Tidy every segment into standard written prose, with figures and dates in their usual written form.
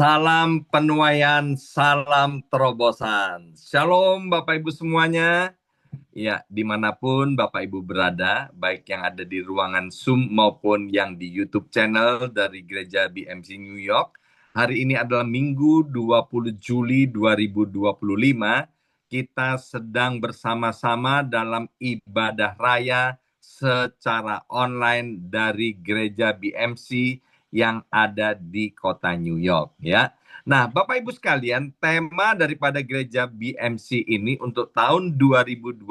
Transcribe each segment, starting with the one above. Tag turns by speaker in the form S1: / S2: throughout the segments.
S1: Salam penuaian, salam terobosan. Shalom Bapak Ibu semuanya. Ya, dimanapun Bapak Ibu berada, baik yang ada di ruangan Zoom maupun yang di YouTube channel dari Gereja BMC New York. Hari ini adalah Minggu 20 Juli 2025. Kita sedang bersama-sama dalam ibadah raya secara online dari Gereja BMC yang ada di kota New York, ya. Nah, Bapak Ibu sekalian, tema daripada gereja BMC ini untuk tahun 2025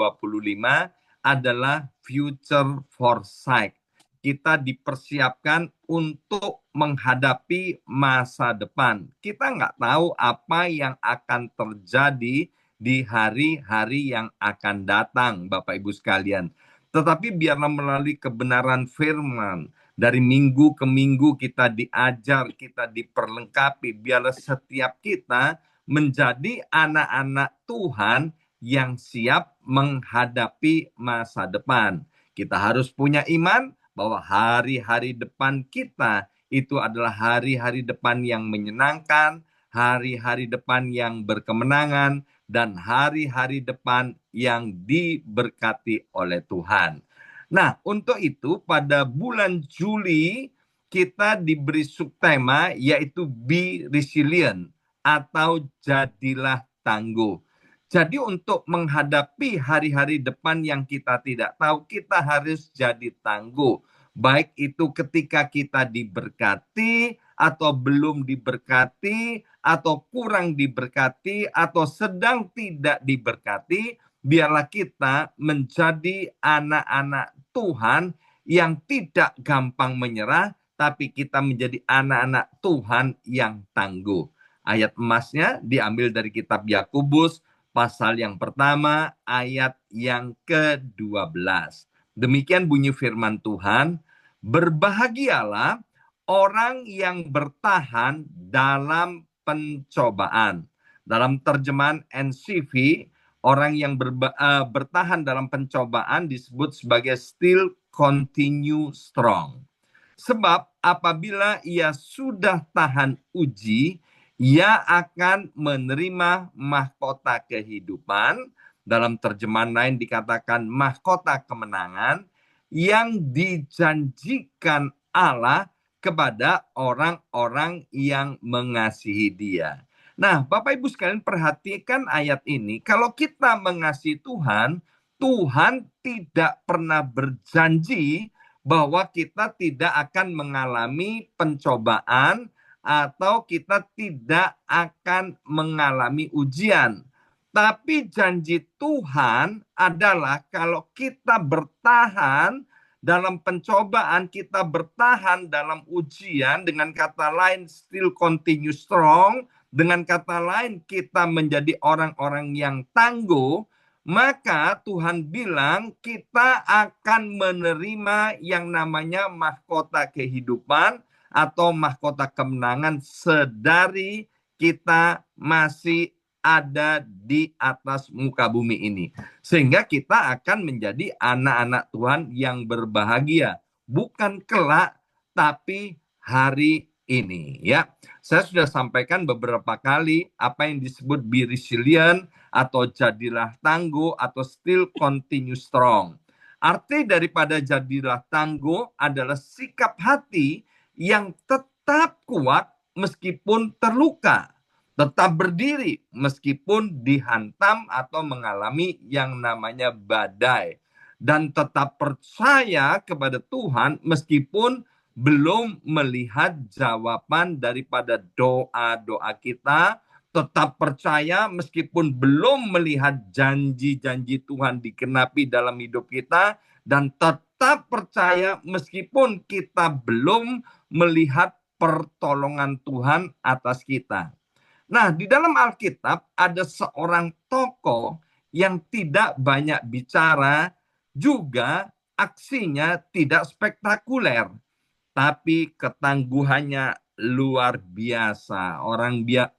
S1: adalah Future Foresight. Kita dipersiapkan untuk menghadapi masa depan. Kita nggak tahu apa yang akan terjadi di hari-hari yang akan datang, Bapak Ibu sekalian. Tetapi biarlah melalui kebenaran firman, dari minggu ke minggu kita diajar, kita diperlengkapi. Biarlah setiap kita menjadi anak-anak Tuhan yang siap menghadapi masa depan. Kita harus punya iman bahwa hari-hari depan kita itu adalah hari-hari depan yang menyenangkan, hari-hari depan yang berkemenangan, dan hari-hari depan yang diberkati oleh Tuhan. Nah, untuk itu pada bulan Juli kita diberi subtema yaitu Be Resilient atau jadilah tangguh. Jadi untuk menghadapi hari-hari depan yang kita tidak tahu, kita harus jadi tangguh. Baik itu ketika kita diberkati atau belum diberkati, atau kurang diberkati, atau sedang tidak diberkati, biarlah kita menjadi anak-anak Tuhan yang tidak gampang menyerah, tapi kita menjadi anak-anak Tuhan yang tangguh. Ayat emasnya diambil dari kitab Yakobus pasal yang pertama ayat yang ke-12. Demikian bunyi firman Tuhan, berbahagialah orang yang bertahan dalam pencobaan. Dalam terjemahan NCV, orang yang bertahan dalam pencobaan disebut sebagai still continue strong. Sebab apabila ia sudah tahan uji, ia akan menerima mahkota kehidupan. Dalam terjemahan lain dikatakan mahkota kemenangan yang dijanjikan Allah kepada orang-orang yang mengasihi Dia. Nah, Bapak Ibu sekalian perhatikan ayat ini. Kalau kita mengasihi Tuhan, Tuhan tidak pernah berjanji bahwa kita tidak akan mengalami pencobaan atau kita tidak akan mengalami ujian. Tapi janji Tuhan adalah kalau kita bertahan dalam pencobaan, kita bertahan dalam ujian, dengan kata lain still continue strong, dengan kata lain kita menjadi orang-orang yang tangguh, maka Tuhan bilang kita akan menerima yang namanya mahkota kehidupan atau mahkota kemenangan sedari kita masih ada di atas muka bumi ini. Sehingga kita akan menjadi anak-anak Tuhan yang berbahagia. Bukan kelak, tapi hari ini. Ya, saya sudah sampaikan beberapa kali apa yang disebut be resilient atau jadilah tangguh atau still continue strong. Arti daripada jadilah tangguh adalah sikap hati yang tetap kuat meskipun terluka, tetap berdiri meskipun dihantam atau mengalami yang namanya badai, dan tetap percaya kepada Tuhan meskipun belum melihat jawaban daripada doa-doa kita, tetap percaya meskipun belum melihat janji-janji Tuhan digenapi dalam hidup kita, dan tetap percaya meskipun kita belum melihat pertolongan Tuhan atas kita. Nah, di dalam Alkitab ada seorang tokoh yang tidak banyak bicara, juga aksinya tidak spektakuler, tapi ketangguhannya luar biasa.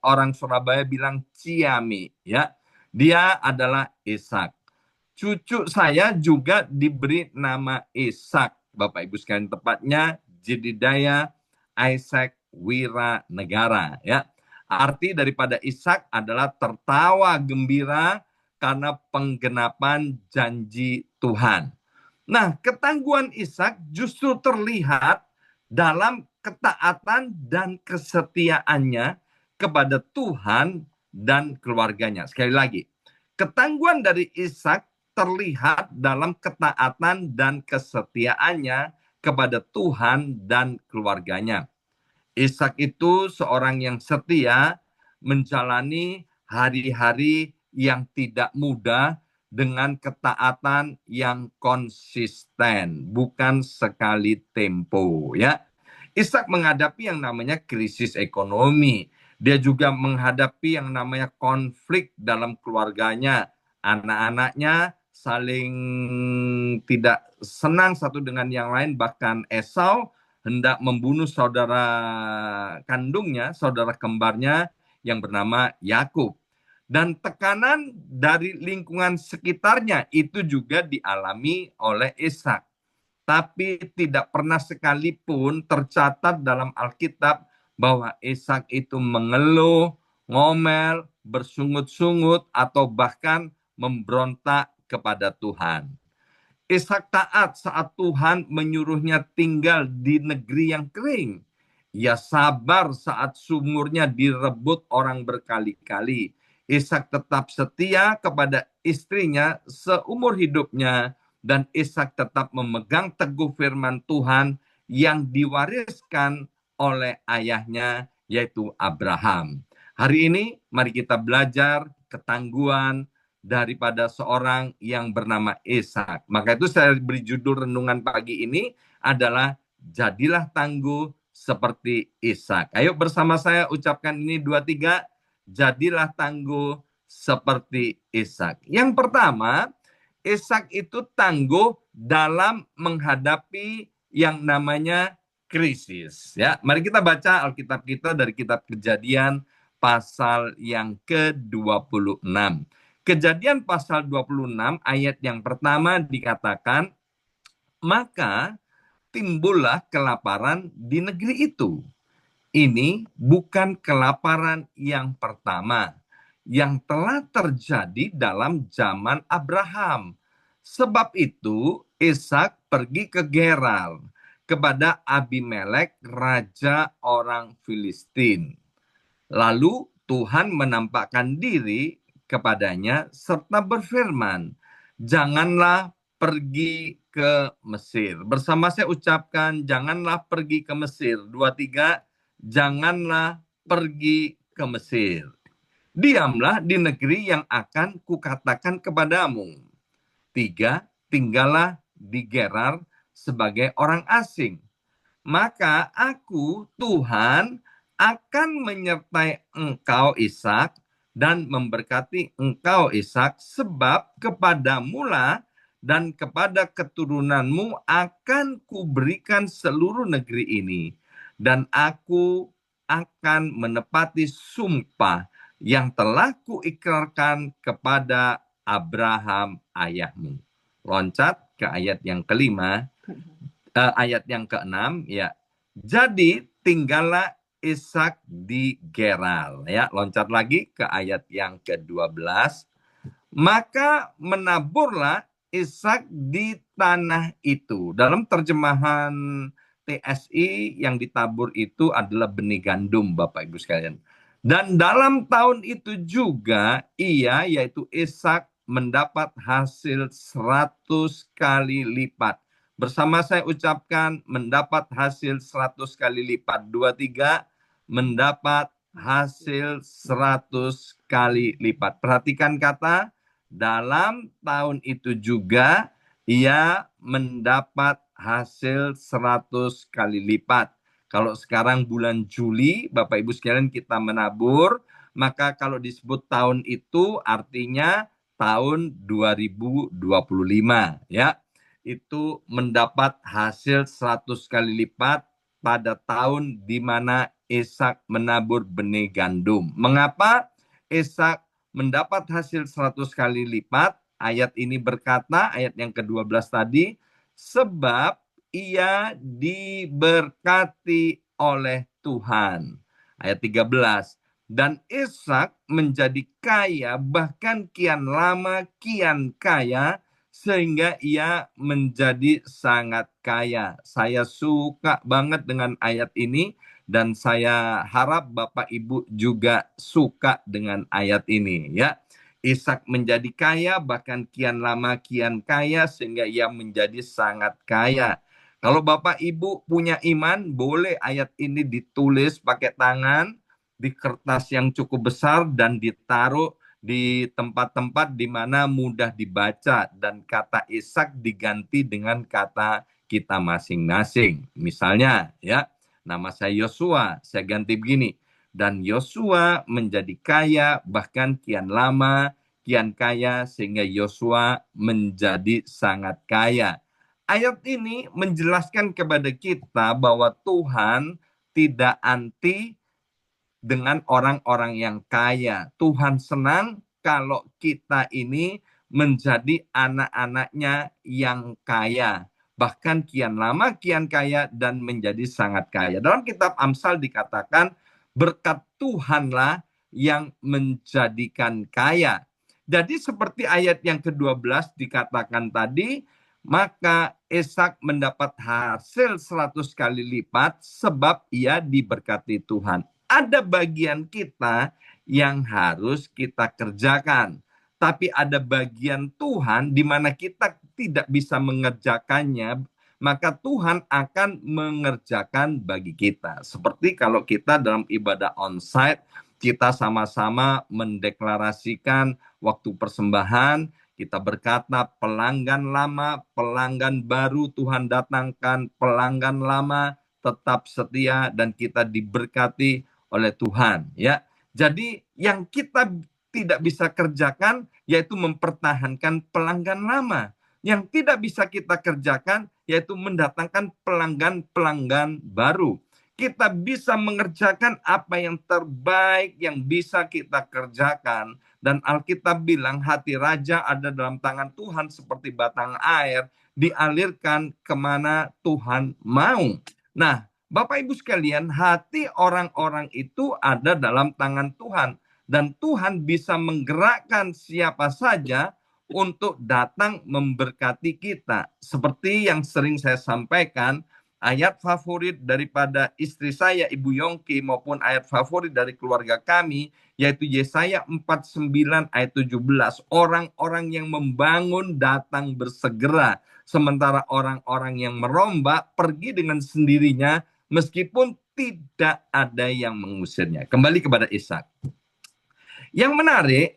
S1: Orang Surabaya bilang ciami, ya. Dia adalah Ishak. Cucu saya juga diberi nama Ishak, Bapak Ibu sekalian, tepatnya Jedediah Isaac Wiranegara, ya. Arti daripada Ishak adalah tertawa gembira karena penggenapan janji Tuhan. Nah, ketangguhan Ishak justru terlihat dalam ketaatan dan kesetiaannya kepada Tuhan dan keluarganya. Sekali lagi, ketangguhan dari Ishak terlihat dalam ketaatan dan kesetiaannya kepada Tuhan dan keluarganya. Ishak itu seorang yang setia menjalani hari-hari yang tidak mudah dengan ketaatan yang konsisten, bukan sekali tempo, ya. Ishak menghadapi yang namanya krisis ekonomi. Dia juga menghadapi yang namanya konflik dalam keluarganya. Anak-anaknya saling tidak senang satu dengan yang lain, bahkan Esau hendak membunuh saudara kandungnya, saudara kembarnya yang bernama Yakub. Dan tekanan dari lingkungan sekitarnya itu juga dialami oleh Ishak. Tapi tidak pernah sekalipun tercatat dalam Alkitab bahwa Ishak itu mengeluh, ngomel, bersungut-sungut, atau bahkan memberontak kepada Tuhan. Ishak taat saat Tuhan menyuruhnya tinggal di negeri yang kering. Ia sabar saat sumurnya direbut orang berkali-kali. Ishak tetap setia kepada istrinya seumur hidupnya, dan Ishak tetap memegang teguh firman Tuhan yang diwariskan oleh ayahnya, yaitu Abraham. Hari ini mari kita belajar ketangguhan daripada seorang yang bernama Ishak. Maka itu saya beri judul renungan pagi ini adalah jadilah tangguh seperti Ishak. Ayo bersama saya ucapkan ini 2, 3. Jadilah tangguh seperti Ishak. Yang pertama, Ishak itu tangguh dalam menghadapi yang namanya krisis. Ya, mari kita baca Alkitab kita dari kitab Kejadian pasal yang ke-26. Kejadian pasal 26 ayat yang pertama dikatakan, maka timbullah kelaparan di negeri itu. Ini bukan kelaparan yang pertama yang telah terjadi dalam zaman Abraham. Sebab itu Ishak pergi ke Gerar kepada Abimelek, raja orang Filistin. Lalu Tuhan menampakkan diri kepadanya serta berfirman, janganlah pergi ke Mesir. Bersama saya ucapkan, janganlah pergi ke Mesir. 2, 3, janganlah pergi ke Mesir. Diamlah di negeri yang akan kukatakan kepadamu. 3, tinggallah di Gerar sebagai orang asing. Maka aku, Tuhan, akan menyertai engkau Ishak dan memberkati engkau Ishak, sebab kepadamulah dan kepada keturunanmu akan kuberikan seluruh negeri ini, dan aku akan menepati sumpah yang telah kuikrarkan kepada Abraham ayahmu. Loncat ke ayat yang kelima. Ayat yang ke-6, ya. Jadi tinggallah Ishak di Gerar, ya. Loncat lagi ke ayat yang ke-12. Maka menaburlah Ishak di tanah itu. Dalam terjemahan TSI, yang ditabur itu adalah benih gandum, Bapak Ibu sekalian. Dan dalam tahun itu juga ia, yaitu Ishak, mendapat hasil 100 kali lipat. Bersama saya ucapkan, mendapat hasil 100 kali lipat. 2, 3, mendapat hasil 100 kali lipat. Perhatikan kata, dalam tahun itu juga ia mendapat hasil 100 kali lipat. Kalau sekarang bulan Juli, Bapak Ibu sekalian, kita menabur, maka kalau disebut tahun itu artinya tahun 2025, ya. Itu mendapat hasil 100 kali lipat pada tahun di mana Ishak menabur benih gandum. Mengapa Ishak mendapat hasil 100 kali lipat? Ayat ini berkata, ayat yang ke-12 tadi, sebab ia diberkati oleh Tuhan. Ayat 13, Dan Ishak menjadi kaya, bahkan kian lama kian kaya, sehingga ia menjadi sangat kaya. Saya suka banget dengan ayat ini, dan saya harap Bapak Ibu juga suka dengan ayat ini, ya. Ishak menjadi kaya, bahkan kian lama kian kaya, sehingga ia menjadi sangat kaya. Kalau Bapak Ibu punya iman, boleh ayat ini ditulis pakai tangan di kertas yang cukup besar dan ditaruh di tempat-tempat di mana mudah dibaca, dan kata Ishak diganti dengan kata kita masing-masing. Misalnya, ya, nama saya Yosua, saya ganti begini. Dan Yosua menjadi kaya, bahkan kian lama kian kaya, sehingga Yosua menjadi sangat kaya. Ayat ini menjelaskan kepada kita bahwa Tuhan tidak anti dengan orang-orang yang kaya. Tuhan senang kalau kita ini menjadi anak-anaknya yang kaya. Bahkan kian lama kian kaya dan menjadi sangat kaya. Dalam kitab Amsal dikatakan berkat Tuhanlah yang menjadikan kaya. Jadi seperti ayat yang ke-12 dikatakan tadi, maka Ishak mendapat hasil 100 kali lipat sebab ia diberkati Tuhan. Ada bagian kita yang harus kita kerjakan. Tapi ada bagian Tuhan di mana kita tidak bisa mengerjakannya, maka Tuhan akan mengerjakan bagi kita. Seperti kalau kita dalam ibadah onsite, kita sama-sama mendeklarasikan waktu persembahan, kita berkata pelanggan lama, pelanggan baru Tuhan datangkan, pelanggan lama tetap setia dan kita diberkati oleh Tuhan, ya. Jadi yang kita tidak bisa kerjakan yaitu mempertahankan pelanggan lama. Yang tidak bisa kita kerjakan yaitu mendatangkan pelanggan-pelanggan baru. Kita bisa mengerjakan apa yang terbaik yang bisa kita kerjakan. Dan Alkitab bilang hati raja ada dalam tangan Tuhan seperti batang air, dialirkan kemana Tuhan mau. Nah, Bapak Ibu sekalian, hati orang-orang itu ada dalam tangan Tuhan. Dan Tuhan bisa menggerakkan siapa saja untuk datang memberkati kita. Seperti yang sering saya sampaikan, ayat favorit daripada istri saya, Ibu Yongki, maupun ayat favorit dari keluarga kami, yaitu Yesaya 49 ayat 17. Orang-orang yang membangun datang bersegera, sementara orang-orang yang merombak pergi dengan sendirinya, meskipun tidak ada yang mengusirnya. Kembali kepada Ishak. Yang menarik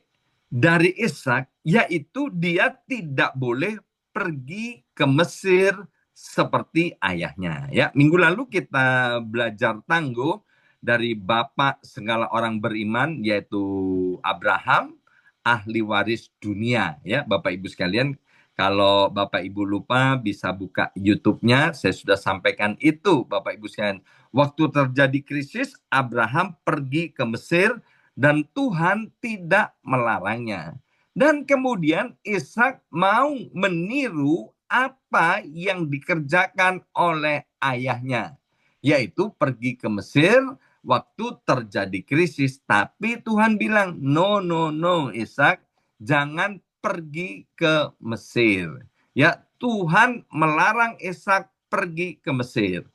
S1: dari Ishak, yaitu dia tidak boleh pergi ke Mesir seperti ayahnya. Ya, minggu lalu kita belajar tangguh dari bapak segala orang beriman, yaitu Abraham, ahli waris dunia. Ya, Bapak Ibu sekalian, kalau Bapak Ibu lupa bisa buka YouTube-nya, saya sudah sampaikan itu Bapak Ibu sekalian. Waktu terjadi krisis, Abraham pergi ke Mesir dan Tuhan tidak melarangnya. Dan kemudian Ishak mau meniru apa yang dikerjakan oleh ayahnya, yaitu pergi ke Mesir waktu terjadi krisis. Tapi Tuhan bilang, no, Ishak, jangan pergi ke Mesir. Ya, Tuhan melarang Ishak pergi ke Mesir.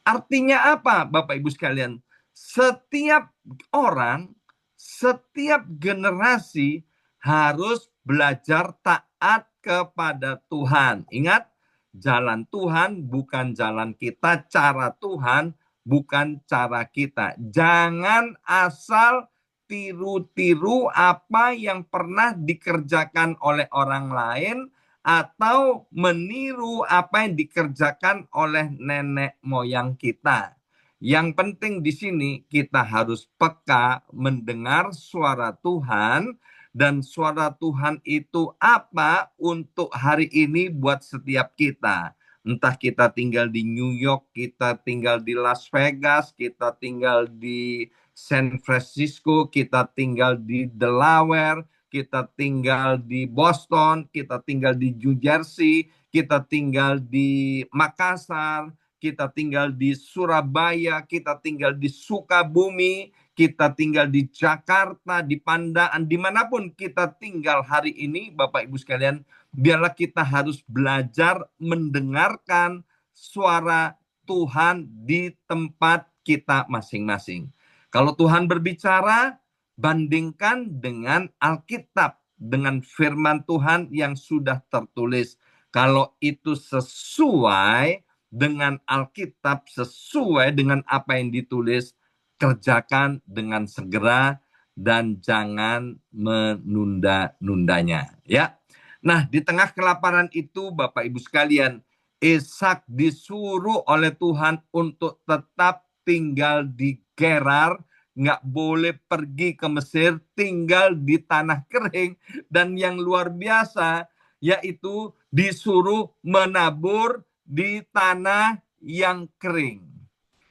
S1: Artinya apa, Bapak Ibu sekalian? Setiap orang, setiap generasi harus belajar taat kepada Tuhan. Ingat, jalan Tuhan bukan jalan kita, cara Tuhan bukan cara kita. Jangan asal tiru-tiru apa yang pernah dikerjakan oleh orang lain atau meniru apa yang dikerjakan oleh nenek moyang kita. Yang penting di sini kita harus peka mendengar suara Tuhan, dan suara Tuhan itu apa untuk hari ini buat setiap kita. Entah kita tinggal di New York, kita tinggal di Las Vegas, kita tinggal di San Francisco, kita tinggal di Delaware, kita tinggal di Boston, kita tinggal di New Jersey, kita tinggal di Makassar, kita tinggal di Surabaya, kita tinggal di Sukabumi, kita tinggal di Jakarta, di Pandaan, dimanapun kita tinggal hari ini, Bapak Ibu sekalian, biarlah kita harus belajar mendengarkan suara Tuhan di tempat kita masing-masing. Kalau Tuhan berbicara, bandingkan dengan Alkitab, dengan firman Tuhan yang sudah tertulis. Kalau itu sesuai dengan Alkitab, sesuai dengan apa yang ditulis, kerjakan dengan segera dan jangan menunda-nundanya. Ya. Nah, di tengah kelaparan itu, Bapak Ibu sekalian, Ishak disuruh oleh Tuhan untuk tetap tinggal di Gerar, nggak boleh pergi ke Mesir, tinggal di tanah kering. Dan yang luar biasa, yaitu disuruh menabur di tanah yang kering.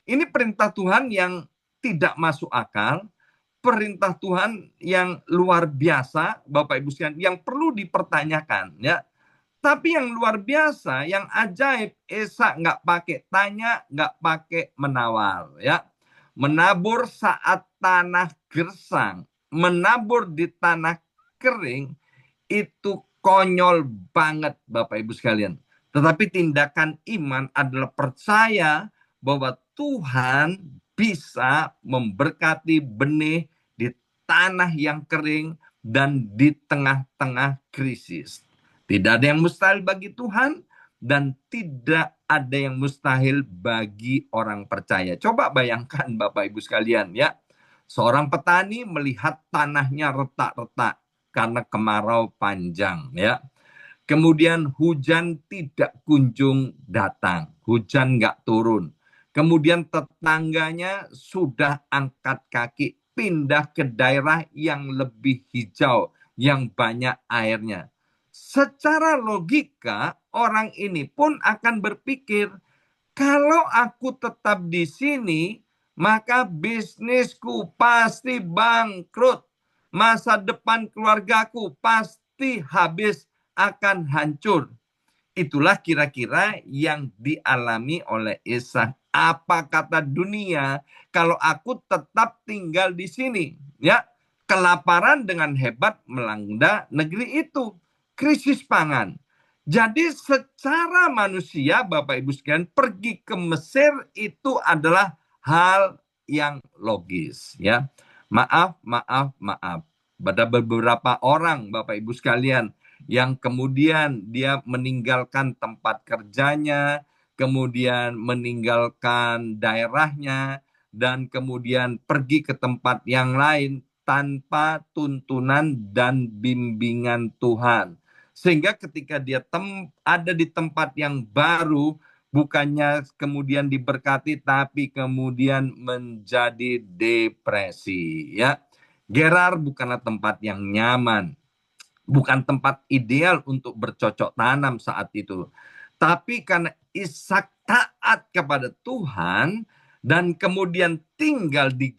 S1: Ini perintah Tuhan yang tidak masuk akal, perintah Tuhan yang luar biasa, Bapak Ibu sekalian, yang perlu dipertanyakan, ya. Tapi yang luar biasa, yang ajaib, Esa nggak pakai tanya, nggak pakai menawar, ya. Menabur saat tanah gersang, menabur di tanah kering, itu konyol banget, Bapak Ibu sekalian. Tetapi tindakan iman adalah percaya bahwa Tuhan bisa memberkati benih di tanah yang kering dan di tengah-tengah krisis. Tidak ada yang mustahil bagi Tuhan dan tidak ada yang mustahil bagi orang percaya. Coba bayangkan Bapak Ibu sekalian, ya. Seorang petani melihat tanahnya retak-retak karena kemarau panjang, ya. Kemudian hujan tidak kunjung datang, hujan nggak turun. Kemudian tetangganya sudah angkat kaki pindah ke daerah yang lebih hijau, yang banyak airnya. Secara logika, orang ini pun akan berpikir, kalau aku tetap di sini, maka bisnisku pasti bangkrut. Masa depan keluargaku pasti habis, akan hancur. Itulah kira-kira yang dialami oleh Ishak. Apa kata dunia kalau aku tetap tinggal di sini? Ya, kelaparan dengan hebat melanda negeri itu. Krisis pangan. Jadi secara manusia, Bapak Ibu sekalian, pergi ke Mesir itu adalah hal yang logis, ya. Maaf. Pada beberapa orang, Bapak Ibu sekalian, yang kemudian dia meninggalkan tempat kerjanya, kemudian meninggalkan daerahnya, dan kemudian pergi ke tempat yang lain tanpa tuntunan dan bimbingan Tuhan. Sehingga ketika dia ada di tempat yang baru, bukannya kemudian diberkati, tapi kemudian menjadi depresi. Ya, Gerar bukanlah tempat yang nyaman, bukan tempat ideal untuk bercocok tanam saat itu. Tapi karena Ishak taat kepada Tuhan dan kemudian tinggal di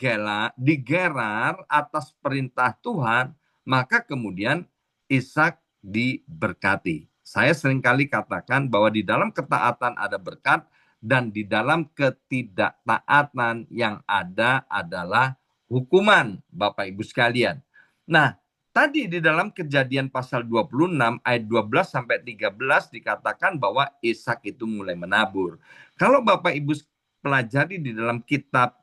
S1: Gerar atas perintah Tuhan, maka kemudian Ishak diberkati. Saya seringkali katakan bahwa di dalam ketaatan ada berkat dan di dalam ketidaktaatan yang ada adalah hukuman, Bapak Ibu sekalian. Nah, tadi di dalam Kejadian pasal 26 ayat 12 sampai 13 dikatakan bahwa Ishak itu mulai menabur. Kalau Bapak Ibu pelajari di dalam kitab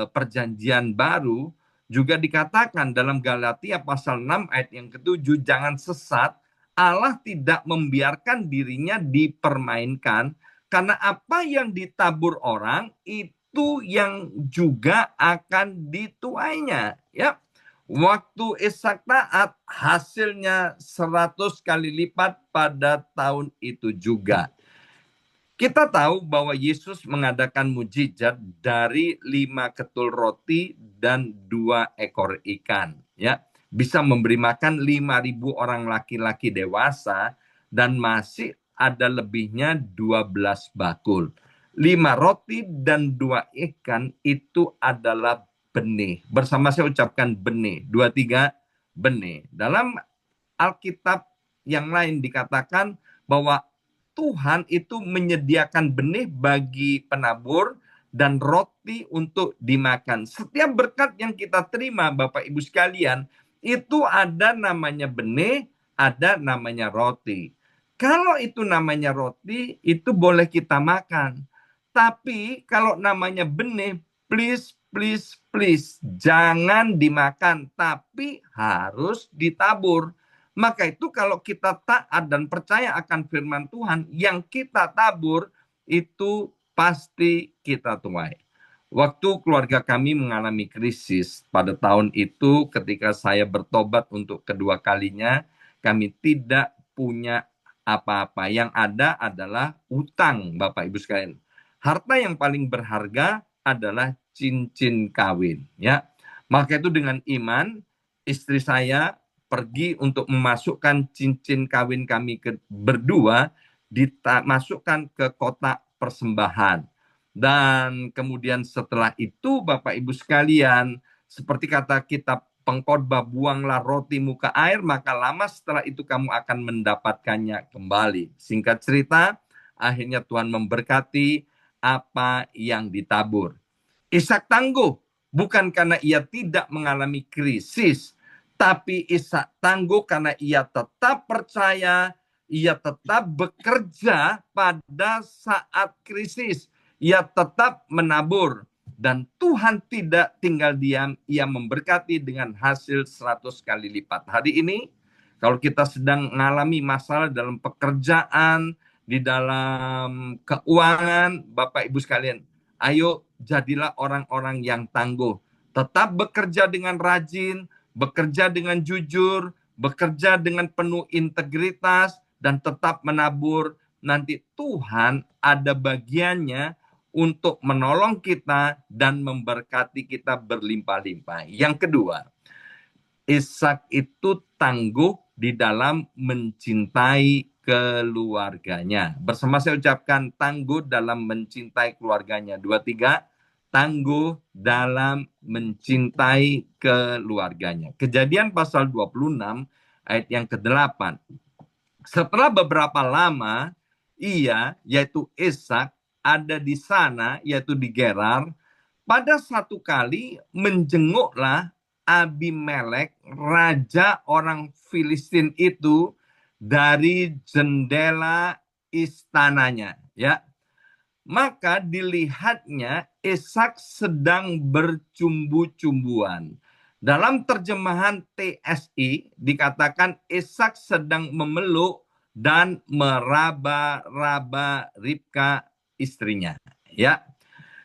S1: Perjanjian Baru, juga dikatakan dalam Galatia pasal 6 ayat yang ke-7, jangan sesat, Allah tidak membiarkan dirinya dipermainkan, karena apa yang ditabur orang itu yang juga akan dituainya, ya. Waktu Ishak taat, hasilnya 100 kali lipat pada tahun itu juga. Kita tahu bahwa Yesus mengadakan mujizat dari 5 ketul roti dan 2 ekor ikan. Ya, bisa memberi makan 5.000 orang laki-laki dewasa dan masih ada lebihnya 12 bakul. 5 roti dan 2 ikan itu adalah benih. Bersama saya ucapkan benih. 2, 3, benih. Dalam Alkitab yang lain dikatakan bahwa Tuhan itu menyediakan benih bagi penabur dan roti untuk dimakan. Setiap berkat yang kita terima, Bapak Ibu sekalian, itu ada namanya benih, ada namanya roti. Kalau itu namanya roti, itu boleh kita makan. Tapi kalau namanya benih, please, please, please, jangan dimakan, tapi harus ditabur. Maka itu kalau kita taat dan percaya akan firman Tuhan, yang kita tabur itu pasti kita tuai. Waktu keluarga kami mengalami krisis pada tahun itu, ketika saya bertobat untuk kedua kalinya, kami tidak punya apa-apa. Yang ada adalah utang, Bapak Ibu sekalian. Harta yang paling berharga adalah cincin kawin, ya. Maka itu dengan iman, istri saya pergi untuk memasukkan cincin kawin kami berdua, dimasukkan ke kotak persembahan. Dan kemudian setelah itu, Bapak Ibu sekalian, seperti kata kitab Pengkhotbah, buanglah roti muka air, maka lama setelah itu kamu akan mendapatkannya kembali. Singkat cerita, akhirnya Tuhan memberkati apa yang ditabur. Ishak tangguh, bukan karena ia tidak mengalami krisis, tapi Ishak tangguh karena ia tetap percaya, ia tetap bekerja pada saat krisis, ia tetap menabur. Dan Tuhan tidak tinggal diam, ia memberkati dengan hasil 100 kali lipat. Hari ini, kalau kita sedang mengalami masalah dalam pekerjaan, di dalam keuangan, Bapak Ibu sekalian, ayo jadilah orang-orang yang tangguh. Tetap bekerja dengan rajin, bekerja dengan jujur, bekerja dengan penuh integritas, dan tetap menabur. Nanti Tuhan ada bagiannya untuk menolong kita dan memberkati kita berlimpah-limpah. Yang kedua, Ishak itu tangguh di dalam mencintai keluarganya. Bersama saya ucapkan tangguh dalam mencintai keluarganya. 2, 3, tangguh dalam mencintai keluarganya. Kejadian pasal 26 ayat yang ke-8. Setelah beberapa lama, ia, yaitu Ishak, ada di sana, yaitu di Gerar. Pada satu kali menjenguklah Abimelek, raja orang Filistin itu, dari jendela istananya. Ya, maka dilihatnya Ishak sedang bercumbu-cumbuan. Dalam terjemahan TSI dikatakan Ishak sedang memeluk dan meraba-raba Ribka istrinya. Ya,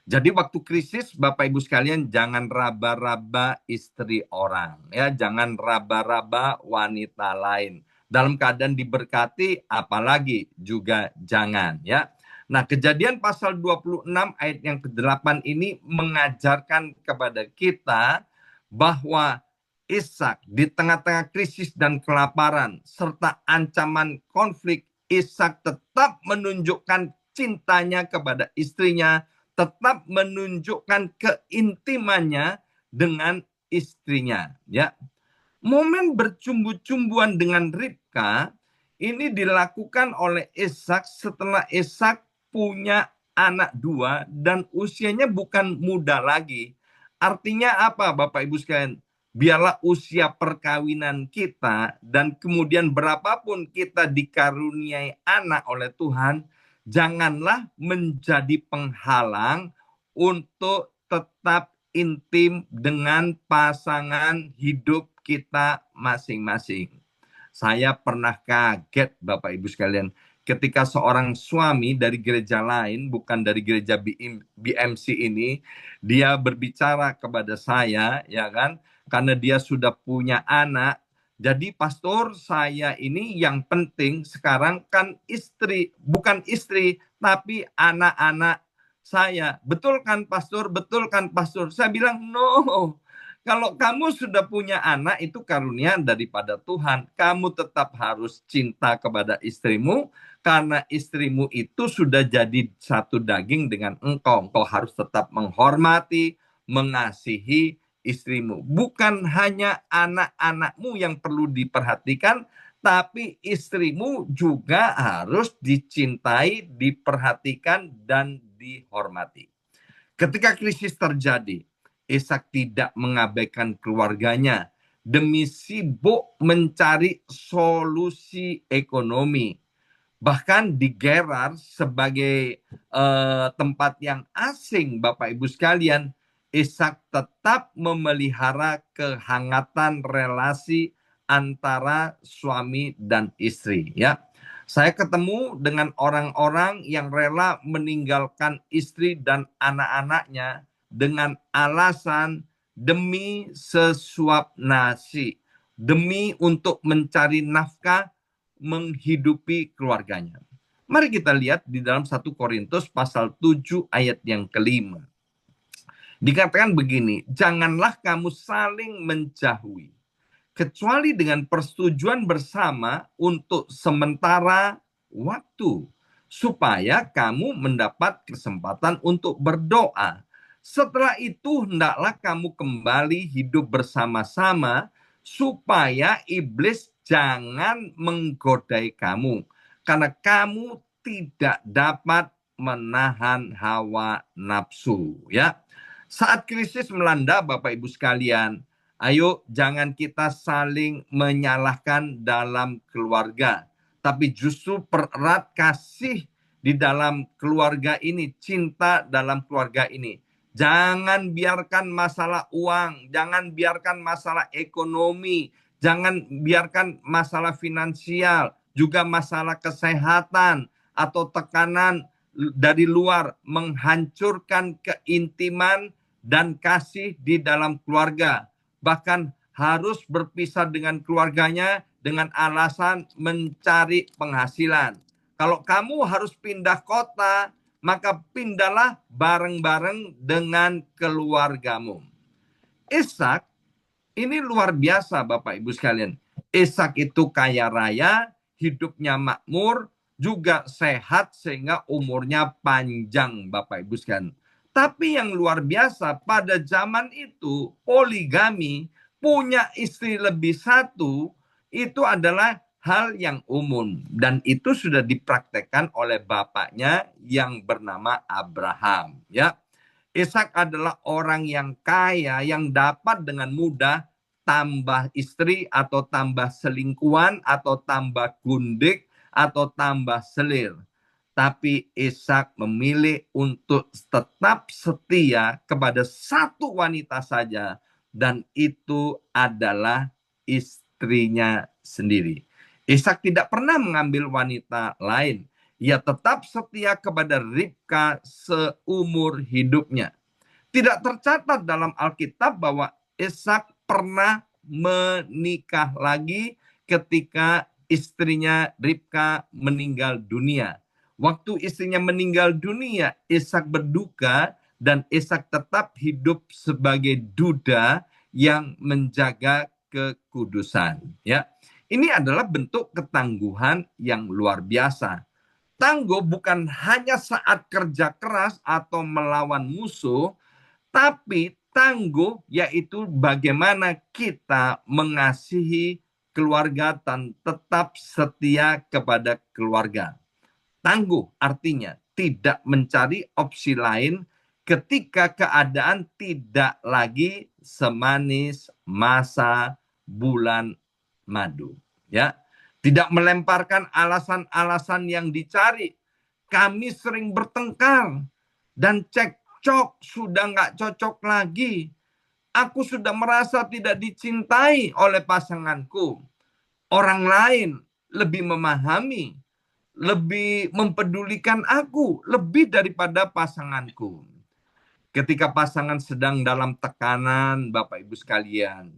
S1: jadi waktu krisis, Bapak Ibu sekalian, jangan raba-raba istri orang, ya, jangan raba-raba wanita lain. Dalam keadaan diberkati, apalagi juga jangan, ya. Nah, Kejadian pasal 26 ayat yang ke-8 ini mengajarkan kepada kita bahwa Ishak di tengah-tengah krisis dan kelaparan serta ancaman konflik, Ishak tetap menunjukkan cintanya kepada istrinya, tetap menunjukkan keintimannya dengan istrinya. Ya, momen bercumbu-cumbuan dengan Ribka ini dilakukan oleh Ishak setelah Ishak punya anak 2 dan usianya bukan muda lagi. Artinya apa, Bapak Ibu sekalian? Biarlah usia perkawinan kita dan kemudian berapapun kita dikaruniai anak oleh Tuhan, janganlah menjadi penghalang untuk tetap intim dengan pasangan hidup kita masing-masing. Saya pernah kaget, Bapak Ibu sekalian, ketika seorang suami dari gereja lain, bukan dari gereja BMC ini, dia berbicara kepada saya, ya kan, karena dia sudah punya anak. Jadi pastor, saya ini yang penting sekarang kan istri, bukan istri, tapi anak-anak saya. Betul kan pastor? Betul kan pastor? Saya bilang, no. Kalau kamu sudah punya anak, itu karunia daripada Tuhan. Kamu tetap harus cinta kepada istrimu, karena istrimu itu sudah jadi satu daging dengan engkau. Engkau harus tetap menghormati, mengasihi istrimu. Bukan hanya anak-anakmu yang perlu diperhatikan, tapi istrimu juga harus dicintai, diperhatikan, dan dihormati. Ketika krisis terjadi, Ishak tidak mengabaikan keluarganya demi sibuk mencari solusi ekonomi. Bahkan di Gerar sebagai tempat yang asing, Bapak Ibu sekalian, Ishak tetap memelihara kehangatan relasi antara suami dan istri. Ya, saya ketemu dengan orang-orang yang rela meninggalkan istri dan anak-anaknya dengan alasan demi sesuap nasi, demi untuk mencari nafkah menghidupi keluarganya. Mari kita lihat di dalam 1 Korintus pasal 7 ayat yang kelima. Dikatakan begini, janganlah kamu saling menjauhi, kecuali dengan persetujuan bersama untuk sementara waktu, supaya kamu mendapat kesempatan untuk berdoa. Setelah itu hendaklah kamu kembali hidup bersama-sama, supaya iblis jangan menggodai kamu, karena kamu tidak dapat menahan hawa nafsu. Ya, saat krisis melanda Bapak Ibu sekalian, ayo jangan kita saling menyalahkan dalam keluarga, tapi justru pererat kasih di dalam keluarga ini, cinta dalam keluarga ini. Jangan biarkan masalah uang, jangan biarkan masalah ekonomi, jangan biarkan masalah finansial, juga masalah kesehatan atau tekanan dari luar menghancurkan keintiman dan kasih di dalam keluarga. Bahkan harus berpisah dengan keluarganya dengan alasan mencari penghasilan. Kalau kamu harus pindah kota, maka pindahlah bareng-bareng dengan keluargamu. Ishak ini luar biasa Bapak Ibu sekalian. Ishak itu kaya raya, hidupnya makmur, juga sehat sehingga umurnya panjang Bapak Ibu sekalian. Tapi yang luar biasa pada zaman itu poligami, punya istri lebih satu, itu adalah hal yang umum. Dan itu sudah dipraktekkan oleh bapaknya yang bernama Abraham. Ya, Ishak adalah orang yang kaya yang dapat dengan mudah tambah istri atau tambah selingkuhan atau tambah gundik atau tambah selir. Tapi Ishak memilih untuk tetap setia kepada satu wanita saja, dan itu adalah istrinya sendiri. Ishak tidak pernah mengambil wanita lain. Ia tetap setia kepada Ribka seumur hidupnya. Tidak tercatat dalam Alkitab bahwa Ishak pernah menikah lagi ketika istrinya Ribka meninggal dunia. Waktu istrinya meninggal dunia, Ishak berduka dan Ishak tetap hidup sebagai duda yang menjaga kekudusan. Ya, ini adalah bentuk ketangguhan yang luar biasa. Tangguh bukan hanya saat kerja keras atau melawan musuh, tapi tangguh yaitu bagaimana kita mengasihi keluarga dan tetap setia kepada keluarga. Tangguh artinya tidak mencari opsi lain ketika keadaan tidak lagi semanis masa bulan madu. Ya, tidak melemparkan alasan-alasan yang dicari. Kami sering bertengkar dan cekcok, sudah nggak cocok lagi. Aku sudah merasa tidak dicintai oleh pasanganku. Orang lain lebih memahami, lebih mempedulikan aku, lebih daripada pasanganku. Ketika pasangan sedang dalam tekanan, Bapak Ibu sekalian,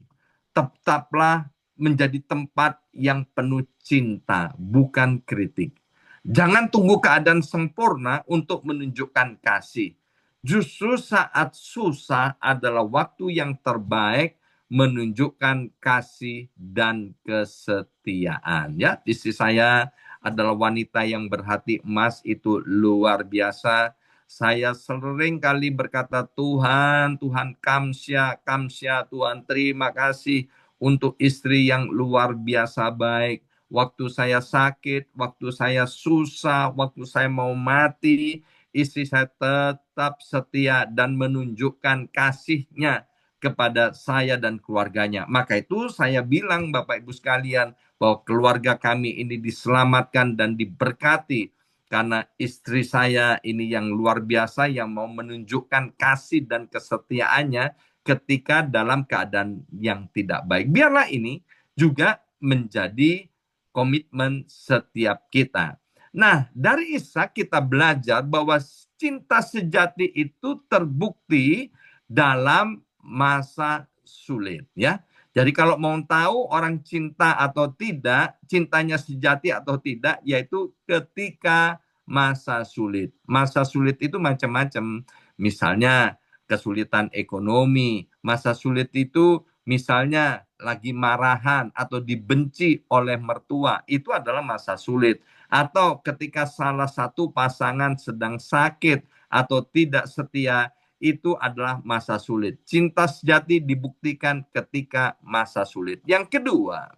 S1: tetaplah menjadi tempat yang penuh cinta, bukan kritik. Jangan tunggu keadaan sempurna untuk menunjukkan kasih. Justru saat susah adalah waktu yang terbaik menunjukkan kasih dan kesetiaan. Ya, istri saya adalah wanita yang berhati emas, itu luar biasa. Saya sering kali berkata, Tuhan, Tuhan Kamsya, Kamsya, Tuhan terima kasih untuk istri yang luar biasa baik. Waktu saya sakit, waktu saya susah, waktu saya mau mati, istri saya tetap setia dan menunjukkan kasihnya kepada saya dan keluarganya. Maka itu saya bilang Bapak Ibu sekalian bahwa keluarga kami ini diselamatkan dan diberkati karena istri saya ini yang luar biasa yang mau menunjukkan kasih dan kesetiaannya ketika dalam keadaan yang tidak baik. Biarlah ini juga menjadi komitmen setiap kita. Nah, dari Ishak kita belajar bahwa cinta sejati itu terbukti dalam masa sulit, ya. Jadi kalau mau tahu orang cinta atau tidak, cintanya sejati atau tidak, yaitu ketika masa sulit. Masa sulit itu macam-macam. Misalnya kesulitan ekonomi, masa sulit itu misalnya lagi marahan atau dibenci oleh mertua, itu adalah masa sulit. Atau ketika salah satu pasangan sedang sakit atau tidak setia, itu adalah masa sulit. Cinta sejati dibuktikan ketika masa sulit. Yang kedua,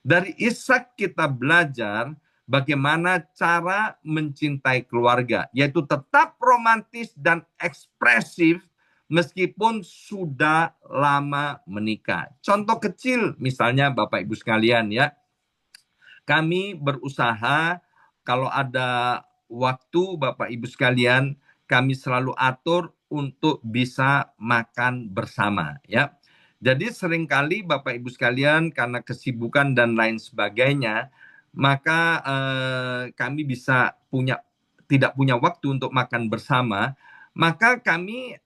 S1: dari Ishak kita belajar bagaimana cara mencintai keluarga, yaitu tetap romantis dan ekspresif meskipun sudah lama menikah. Contoh kecil misalnya Bapak Ibu sekalian ya, kami berusaha kalau ada waktu Bapak Ibu sekalian, kami selalu atur untuk bisa makan bersama ya. Jadi seringkali Bapak Ibu sekalian karena kesibukan dan lain sebagainya, maka kami bisa tidak punya waktu untuk makan bersama, maka kami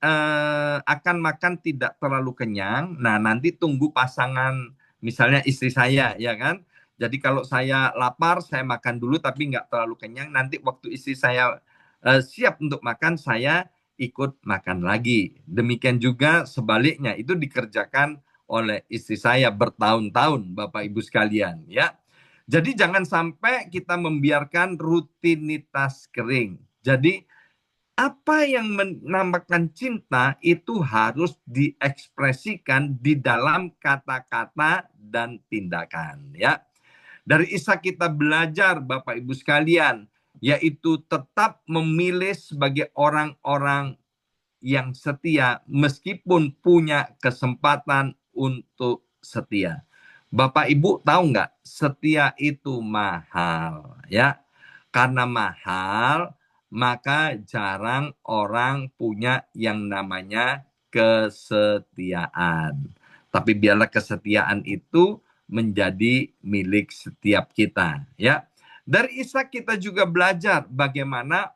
S1: akan makan tidak terlalu kenyang. Nah, nanti tunggu pasangan, misalnya istri saya ya kan. Jadi kalau saya lapar, saya makan dulu tapi nggak terlalu kenyang. Nanti waktu istri saya siap untuk makan, saya ikut makan lagi. Demikian juga sebaliknya, itu dikerjakan oleh istri saya bertahun-tahun, Bapak Ibu sekalian. Ya, jadi jangan sampai kita membiarkan rutinitas kering. Jadi apa yang menambahkan cinta itu harus diekspresikan di dalam kata-kata dan tindakan. Ya. Dari Ishak kita belajar Bapak Ibu sekalian, yaitu tetap memilih sebagai orang-orang yang setia meskipun punya kesempatan untuk setia. Bapak Ibu tahu nggak, setia itu mahal ya. Karena mahal, maka jarang orang punya yang namanya kesetiaan. Tapi biarlah kesetiaan itu menjadi milik setiap kita ya. Dari Ishak kita juga belajar bagaimana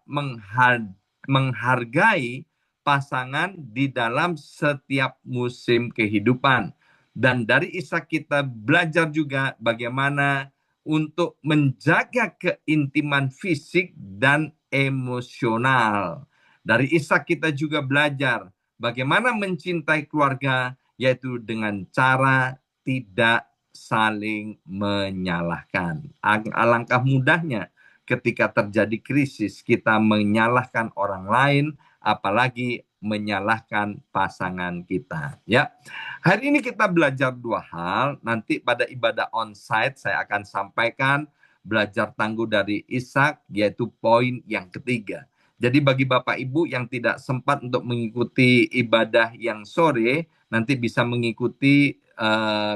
S1: menghargai pasangan di dalam setiap musim kehidupan. Dan dari Ishak kita belajar juga bagaimana untuk menjaga keintiman fisik dan emosional. Dari Ishak kita juga belajar bagaimana mencintai keluarga, yaitu dengan cara tidak saling menyalahkan. Alangkah mudahnya ketika terjadi krisis kita menyalahkan orang lain, apalagi menyalahkan pasangan kita ya. Hari ini kita belajar dua hal. Nanti pada ibadah onsite saya akan sampaikan belajar tangguh dari Ishak, yaitu poin yang ketiga. Jadi bagi Bapak Ibu yang tidak sempat untuk mengikuti ibadah yang sore, nanti bisa mengikuti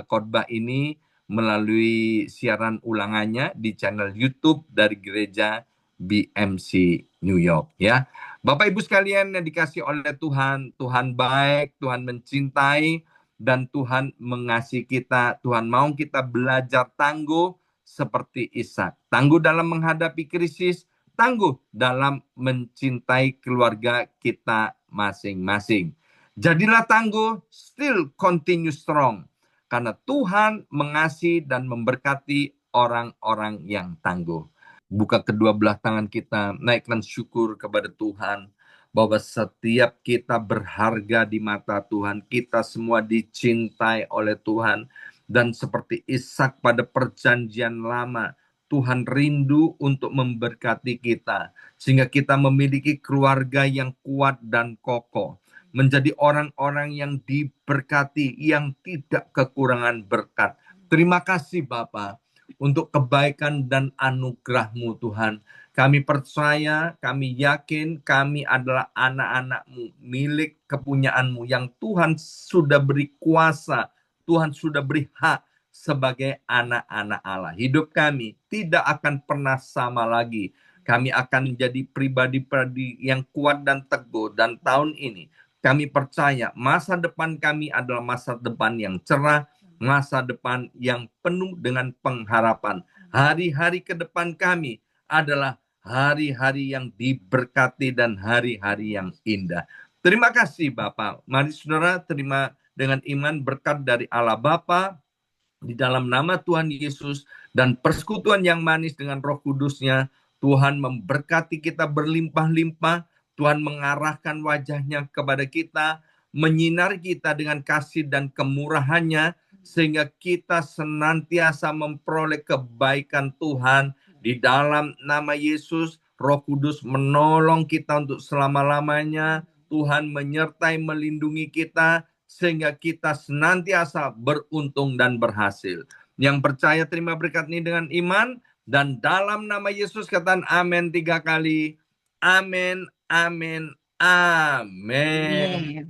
S1: khotbah ini melalui siaran ulangannya di channel YouTube dari gereja BMC New York ya. Bapak Ibu sekalian yang dikasih oleh Tuhan, Tuhan baik, Tuhan mencintai, dan Tuhan mengasihi kita. Tuhan mau kita belajar tangguh seperti Ishak. Tangguh dalam menghadapi krisis, tangguh dalam mencintai keluarga kita masing-masing. Jadilah tangguh, still continue strong. Karena Tuhan mengasihi dan memberkati orang-orang yang tangguh. Buka kedua belah tangan kita, naikkan syukur kepada Tuhan bahwa setiap kita berharga di mata Tuhan, kita semua dicintai oleh Tuhan. Dan seperti Ishak pada perjanjian lama, Tuhan rindu untuk memberkati kita, sehingga kita memiliki keluarga yang kuat dan kokoh, menjadi orang-orang yang diberkati, yang tidak kekurangan berkat. Terima kasih Bapa untuk kebaikan dan anugerah-Mu Tuhan. Kami percaya, kami yakin kami adalah anak-anak-Mu, milik kepunyaan-Mu yang Tuhan sudah beri kuasa, Tuhan sudah beri hak sebagai anak-anak Allah. Hidup kami tidak akan pernah sama lagi. Kami akan menjadi pribadi-pribadi yang kuat dan teguh. Dan tahun ini kami percaya masa depan kami adalah masa depan yang cerah, masa depan yang penuh dengan pengharapan. Hari-hari ke depan kami adalah hari-hari yang diberkati dan hari-hari yang indah. Terima kasih Bapak. Mari saudara terima dengan iman berkat dari Allah Bapa, di dalam nama Tuhan Yesus, dan persekutuan yang manis dengan Roh Kudus-Nya. Tuhan memberkati kita berlimpah-limpah. Tuhan mengarahkan wajahnya kepada kita, menyinari kita dengan kasih dan kemurahan-Nya, sehingga kita senantiasa memperoleh kebaikan Tuhan. Di dalam nama Yesus, Roh Kudus menolong kita untuk selama-lamanya. Tuhan menyertai melindungi kita, sehingga kita senantiasa beruntung dan berhasil. Yang percaya terima berkat ini dengan iman, dan dalam nama Yesus katakan amin 3 kali. Amin, amin, amin.